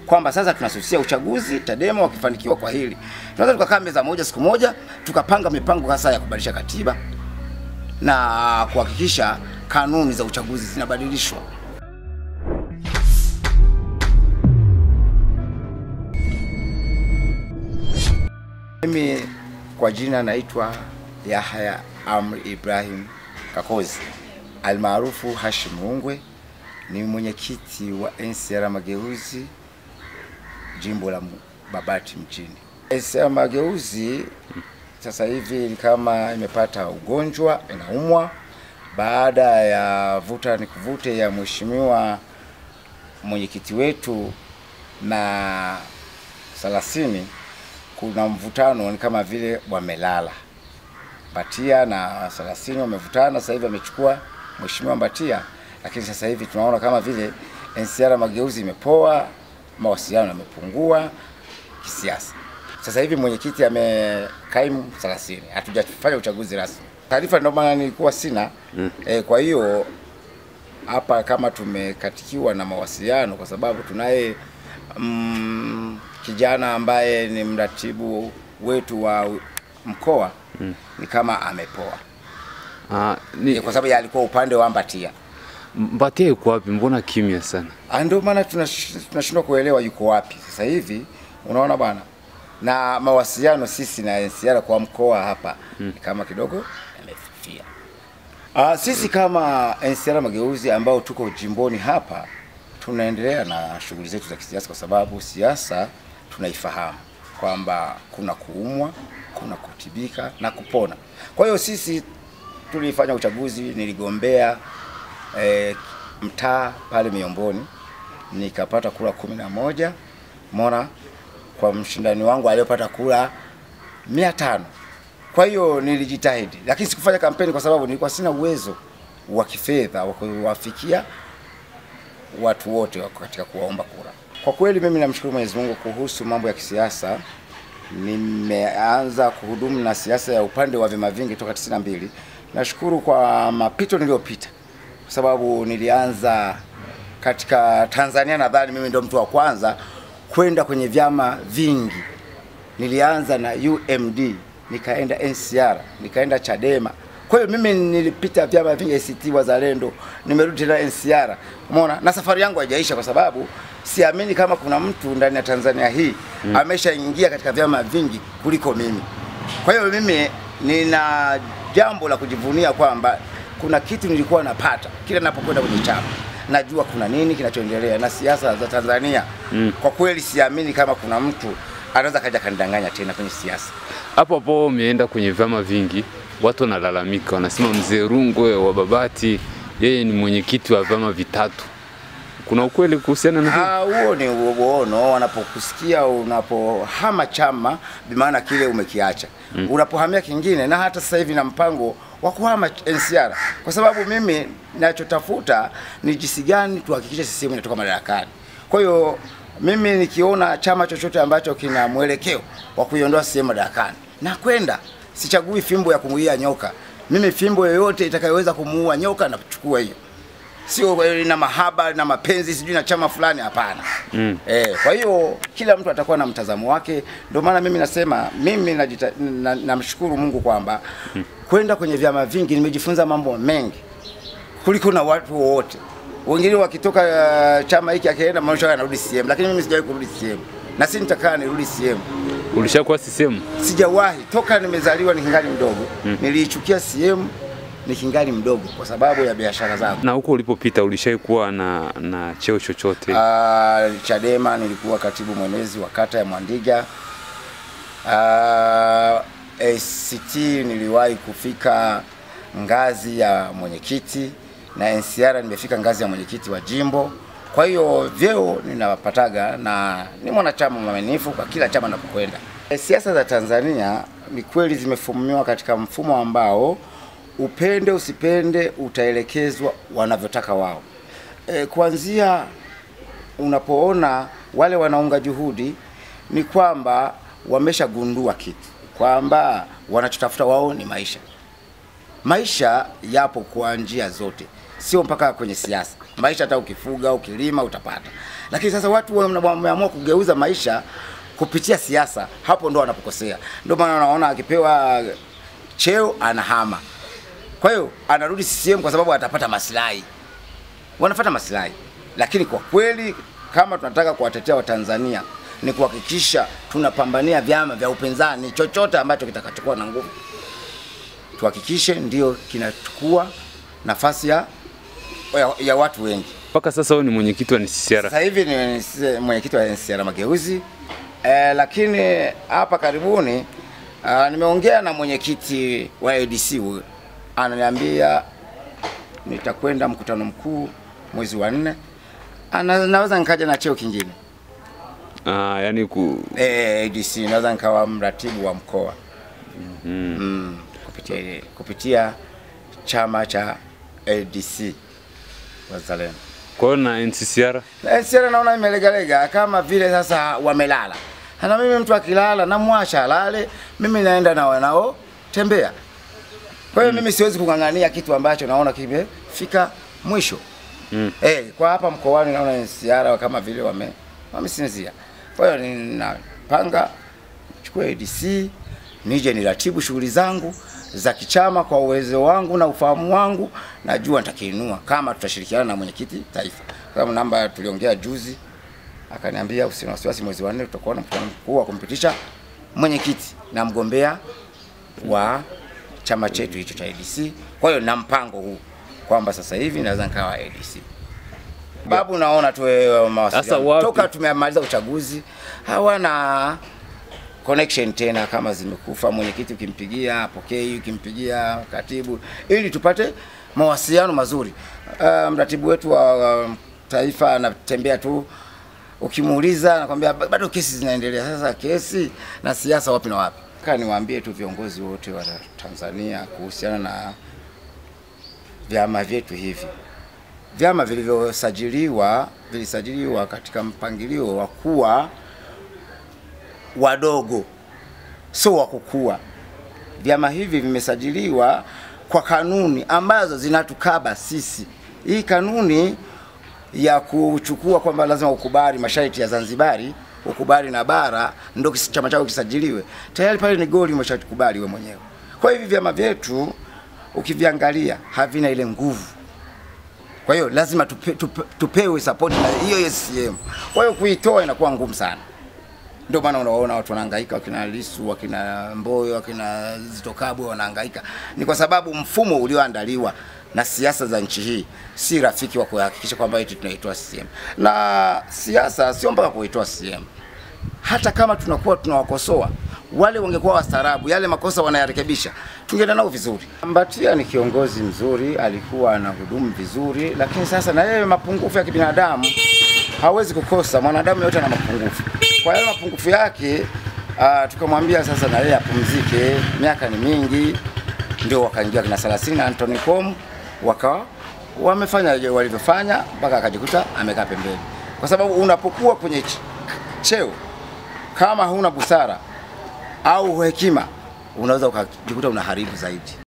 kwamba sasa tunasusia uchaguzi, Chadema wakifanikiwa kwa hili, tunaweza tukakaa meza moja siku moja tukapanga mipango hasa ya kubadilisha katiba na kuhakikisha kanuni za uchaguzi zinabadilishwa. Mimi kwa jina naitwa Yahya Amri Ibrahim Kakozi almaarufu Hashim Rungwe, ni mwenyekiti wa NCCR Mageuzi jimbo la Babati mjini. NCCR Mageuzi sasa hivi kama imepata ugonjwa, inaumwa baada ya vuta ni kuvute ya mheshimiwa mwenyekiti wetu na 30. Kuna mvutano, ni kama vile wamelala. Mbatia na 30 wamevutana, sasa hivi amechukua mheshimiwa Mbatia, lakini sasa hivi tunaona kama vile NCCR Mageuzi imepoa, mawasiliano yamepungua kisiasa. Sasa hivi mwenyekiti amekaimu 30, hatujafanya uchaguzi rasmi. Taarifa ndio maana nilikuwa sina. Kwa hiyo hapa kama tumekatikiwa na mawasiliano, kwa sababu tunaye kijana ambaye ni mratibu wetu wa mkoa ni kama amepoa. Kwa sababu alikuwa upande wa Mbatia. Mbatia yuko wapi? Mbona kimya sana? Ndio maana tunashindwa kuelewa yuko wapi sasa hivi, unaona bwana. Na mawasiliano sisi na NCCR kwa mkoa hapa ni kama kidogo yamefifia. Sisi kama NCCR Mageuzi ambao tuko jimboni hapa tunaendelea na shughuli zetu za kisiasa, kwa sababu siasa tunaifahamu kwamba kuna kuumwa, kuna kutibika na kupona. Kwa hiyo sisi tulifanya uchaguzi, niligombea mtaa pale Miomboni, nikapata kura 11, mona kwa mshindani wangu aliyopata kura 500. Kwa hiyo nilijitahidi, lakini sikufanya kampeni kwa sababu nilikuwa sina uwezo wa kifedha wa kuwafikia watu wote katika kuwaomba kura. Kwa kweli mimi namshukuru Mwenyezi Mungu kuhusu mambo ya kisiasa. Nimeanza kuhudumu na siasa ya upande wa vyama vingi toka 92. Nashukuru kwa mapito niliyopita, kwa sababu nilianza katika Tanzania, nadhani mimi ndio mtu wa kwanza kwenda kwenye vyama vingi. Nilianza na UMD, nikaenda NCCR, nikaenda Chadema. Kwa hiyo mimi nilipita vyama vingi, ACT Wazalendo, nimerudi tena NCCR. Umeona? Na safari yangu haijaisha, kwa sababu siamini kama kuna mtu ndani ya Tanzania hii ameshaingia katika vyama vingi kuliko mimi. Kwa hiyo mimi nina jambo la kujivunia kwamba kuna kitu nilikuwa napata kila ninapokwenda kwenye chama. Najua kuna nini kinachoendelea na siasa za Tanzania. Kwa kweli siamini kama kuna mtu anaweza kaja kanidanganya tena kwenye siasa. Hapo umeenda kwenye vyama vingi, watu wanalalamika, wanasema mzee Rungwe wa Babati yeye ni mwenyekiti wa vyama vitatu. Kuna ukweli kuhusiana na hilo? Huo ni uono. Wanapokusikia unapohama chama, bimaana kile umekiacha. Unapohamia kingine, na hata sasa hivi na mpango wa kuhama NCCR, kwa sababu mimi ninachotafuta ni jinsi gani tuhakikishe CCM inatoka madarakani. Kwa hiyo mimi nikiona chama chochote ambacho kina mwelekeo wa kuiondoa CCM madarakani, na kwenda sichagui fimbo ya kumuia nyoka. Mimi fimbo yoyote itakayoweza kumuua nyoka na kuchukua hiyo. Sio na mahaba na mapenzi sijui na chama fulani, hapana. Kwa hiyo kila mtu atakuwa na mtazamo wake. Ndio maana mimi nasema mimi namshukuru Mungu kwamba kwenda kwenye vyama vingi nimejifunza mambo mengi kuliko na watu wote. Wengine wakitoka chama hiki akaenda maisha yanarudi CCM, lakini mimi sijawahi kurudi CCM. Na si nitakaa nirudi CCM. Ulishakuwa CCM? Sijawahi. Toka nimezaliwa nikingali mdogo. Niliichukia CCM nikingali mdogo kwa sababu ya biashara zangu. Na huko ulipopita ulishaikuwa na cheo chochote? Chadema nilikuwa katibu mwenezi wa kata ya Mwandiga. ACT niliwahi kufika ngazi ya mwenyekiti, na NCCR nimefika ngazi ya mwenyekiti wa jimbo. Kwa hiyo vyeo ninawapataga na ni mwanachama mwaminifu kwa kila chama ninapokwenda. Siasa za Tanzania ni kweli zimefumiwa katika mfumo ambao upende usipende utaelekezwa wanavyotaka wao. Kuanzia unapoona wale wanaunga juhudi ni kwamba wameshagundua kitu, kwamba wanachotafuta wao ni maisha. Maisha yapo kwa njia zote. sio mpaka kwenye siasa. Maisha hata ukifuga, ukilima utapata. Lakini sasa watu wameamua kugeuza maisha kupitia siasa, hapo ndo wanapokosea. Ndio maana unaona akipewa cheo anahama. Kwa hiyo anarudi CCM kwa sababu atapata maslahi. Wanafuata maslahi. Lakini kwa kweli kama tunataka kuwatetea Watanzania ni kuhakikisha tunapambania vyama vya upinzani, chochote ambacho kitakachokuwa na nguvu tuhakikishe ndio kinachukua nafasi ya watu wengi. Mpaka sasa wewe ni mwenyekiti wa NCCR. Sasa hivi ni mwenyekiti wa NCCR Mageuzi. Lakini hapa karibuni nimeongea na mwenyekiti wa ADC, ananiambia nitakwenda mkutano mkuu mwezi wa 4. Naweza nikaja na cheo kingine. Yani ADC naweza nikawa mratibu wa mkoa. Kupitia chama cha ADC Wazalendo. Kwa na NCCR? NCCR naona imelegalega kama vile sasa wamelala. Na mimi mtu akilala namwacha alale, mimi naenda na wanao tembea. Kwa hiyo mimi siwezi kungangania kitu ambacho naona kimefika mwisho. Kwa hapa mkoani naona NCCR kama vile wamesinzia. Kwa hiyo ninapanga chukue ADC, nije niratibu shughuli zangu za kichama kwa uwezo wangu na ufahamu wangu, najua nitakiinua kama tutashirikiana na mwenyekiti taifa. Kwa sababu namba tuliongea juzi akaniambia usina wasiwasi, mwezi wa 4 tutakuwa na mkutano mkuu wa kumpitisha mwenyekiti na mgombea wa chama chetu hicho cha ADC. Kwa hiyo na mpango huu kwamba sasa hivi naweza nikawa ADC. Babu naona tu mawasiliano toka tumemaliza uchaguzi hawana connection tena, kama zimekufa. Mwenyekiti ukimpigia apokei, ukimpigia katibu, ili tupate mawasiliano mazuri. Mratibu wetu wa taifa anatembea tu, ukimuuliza anakuambia bado kesi zinaendelea. Sasa kesi na siasa wapi na wapi? Kama niwaambie tu viongozi wote wa Tanzania kuhusiana na vyama vyetu hivi. Vyama vilisajiliwa katika mpangilio wa kuwa wadogo, sio wa kukua. Vyama hivi vimesajiliwa kwa kanuni ambazo zinatukaba sisi. Hii kanuni ya kuchukua kwamba lazima ukubali masharti ya Zanzibari, ukubali na bara ndio chama chako kisajiliwe, tayari pale ni goli umeshakubali wewe mwenyewe. Kwa hivi vyama vyetu ukiviangalia havina ile nguvu. Kwa hiyo lazima tupewe support na hiyo CCM. Kwa hiyo kuitoa inakuwa ngumu sana. Ndio maana unaona watu wanahangaika, wakina Lissu, wakina Mboyo, wakina Zitto Kabwe wanahangaika. Ni kwa sababu mfumo ulioandaliwa na siasa za nchi hii si rafiki wa kuhakikisha kwamba eti tunaitoa CCM. Na siasa sio mpaka kuitoa CCM. Hata kama tunakuwa tunawakosoa, wale wangekuwa wastaarabu, yale makosa wanayarekebisha, tungeenda nao vizuri. Mbatia ni kiongozi mzuri, alikuwa anahudumu vizuri, lakini sasa na yeye mapungufu ya kibinadamu hawezi kukosa. Mwanadamu yote ana mapungufu. Kwa hiyo mapungufu yake tukamwambia sasa na yeye apumzike, miaka ni mingi. Ndio wakaingia kina 30 na Anthony Com, wamefanya walivyofanya mpaka akajikuta amekaa pembeni. Kwa sababu unapokuwa kwenye cheo kama huna busara au hekima, unaweza ukajikuta unaharibu zaidi.